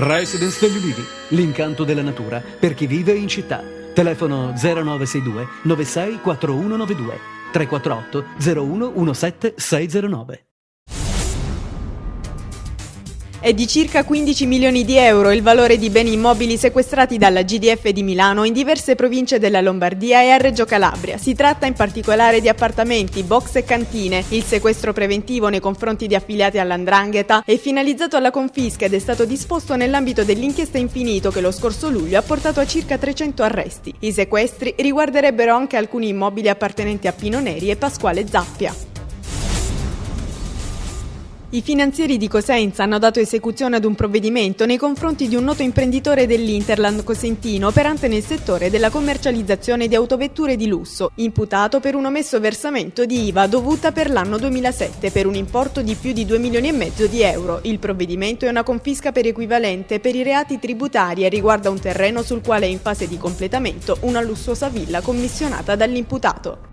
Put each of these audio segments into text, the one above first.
Residence degli Ulivi, l'incanto della natura per chi vive in città. Telefono 0962 96 4192 348 01 17 609. È di circa 15 milioni di euro il valore di beni immobili sequestrati dalla GDF di Milano in diverse province della Lombardia e a Reggio Calabria. Si tratta in particolare di appartamenti, box e cantine. Il sequestro preventivo nei confronti di affiliati all''ndrangheta è finalizzato alla confisca ed è stato disposto nell'ambito dell'inchiesta Infinito che lo scorso luglio ha portato a circa 300 arresti. I sequestri riguarderebbero anche alcuni immobili appartenenti a Pino Neri e Pasquale Zappia. I finanzieri di Cosenza hanno dato esecuzione ad un provvedimento nei confronti di un noto imprenditore dell'Interland cosentino operante nel settore della commercializzazione di autovetture di lusso, imputato per un omesso versamento di IVA dovuta per l'anno 2007 per un importo di più di 2 milioni e mezzo di euro. Il provvedimento è una confisca per equivalente per i reati tributari e riguarda un terreno sul quale è in fase di completamento una lussuosa villa commissionata dall'imputato.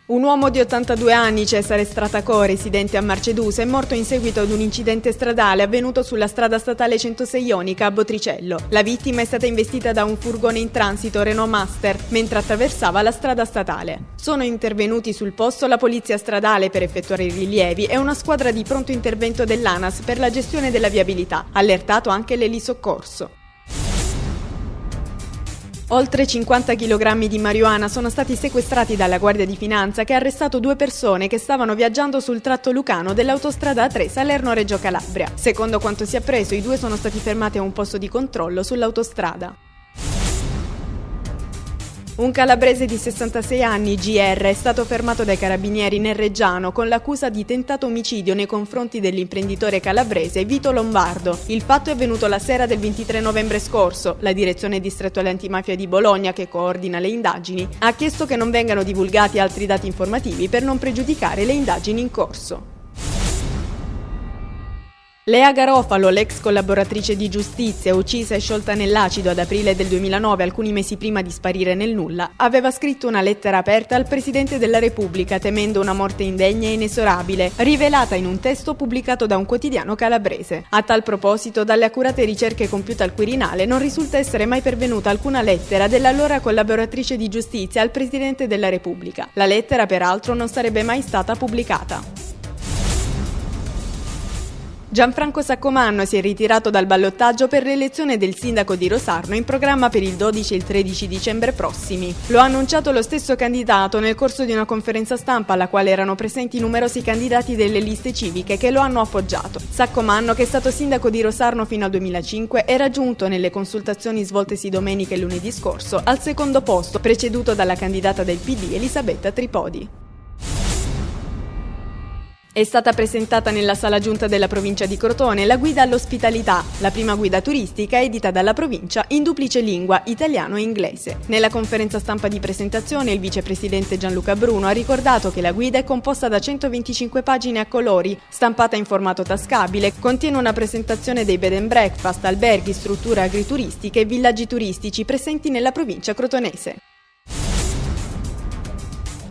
Un uomo di 82 anni, Cesare Stratacò, residente a Marcedusa, è morto in seguito ad un incidente stradale avvenuto sulla strada statale 106 Ionica a Botricello. La vittima è stata investita da un furgone in transito Renault Master mentre attraversava la strada statale. Sono intervenuti sul posto la polizia stradale per effettuare i rilievi e una squadra di pronto intervento dell'ANAS per la gestione della viabilità. Allertato anche l'elisoccorso. Oltre 50 kg di marijuana sono stati sequestrati dalla Guardia di Finanza che ha arrestato 2 persone che stavano viaggiando sul tratto lucano dell'autostrada A3 Salerno-Reggio Calabria. Secondo quanto si è appreso, i 2 sono stati fermati a un posto di controllo sull'autostrada. Un calabrese di 66 anni, GR, è stato fermato dai carabinieri nel Reggiano con l'accusa di tentato omicidio nei confronti dell'imprenditore calabrese Vito Lombardo. Il fatto è avvenuto la sera del 23 novembre scorso. La direzione distrettuale antimafia di Bologna, che coordina le indagini, ha chiesto che non vengano divulgati altri dati informativi per non pregiudicare le indagini in corso. Lea Garofalo, l'ex collaboratrice di giustizia, uccisa e sciolta nell'acido ad aprile del 2009, alcuni mesi prima di sparire nel nulla, aveva scritto una lettera aperta al Presidente della Repubblica temendo una morte indegna e inesorabile, rivelata in un testo pubblicato da un quotidiano calabrese. A tal proposito, dalle accurate ricerche compiute al Quirinale, non risulta essere mai pervenuta alcuna lettera dell'allora collaboratrice di giustizia al Presidente della Repubblica. La lettera, peraltro, non sarebbe mai stata pubblicata. Gianfranco Saccomanno si è ritirato dal ballottaggio per l'elezione del sindaco di Rosarno in programma per il 12 e il 13 dicembre prossimi. Lo ha annunciato lo stesso candidato nel corso di una conferenza stampa alla quale erano presenti numerosi candidati delle liste civiche che lo hanno appoggiato. Saccomanno, che è stato sindaco di Rosarno fino al 2005, era giunto nelle consultazioni svoltesi domenica e lunedì scorso al secondo posto, preceduto dalla candidata del PD Elisabetta Tripodi. È stata presentata nella sala giunta della provincia di Crotone la guida all'ospitalità, la prima guida turistica edita dalla provincia in duplice lingua, italiano e inglese. Nella conferenza stampa di presentazione il vicepresidente Gianluca Bruno ha ricordato che la guida è composta da 125 pagine a colori, stampata in formato tascabile, contiene una presentazione dei bed and breakfast, alberghi, strutture agrituristiche e villaggi turistici presenti nella provincia crotonese.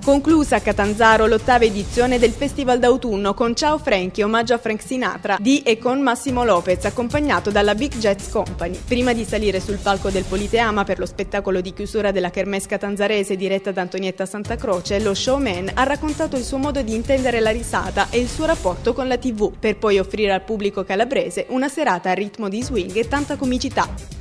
Conclusa a Catanzaro l'8ª edizione del Festival d'autunno con Ciao Frankie, omaggio a Frank Sinatra, di e con Massimo Lopez, accompagnato dalla Big Jets Company. Prima di salire sul palco del Politeama per lo spettacolo di chiusura della Kermesse catanzarese diretta da Antonietta Santa Croce, lo showman ha raccontato il suo modo di intendere la risata e il suo rapporto con la TV, per poi offrire al pubblico calabrese una serata a ritmo di swing e tanta comicità.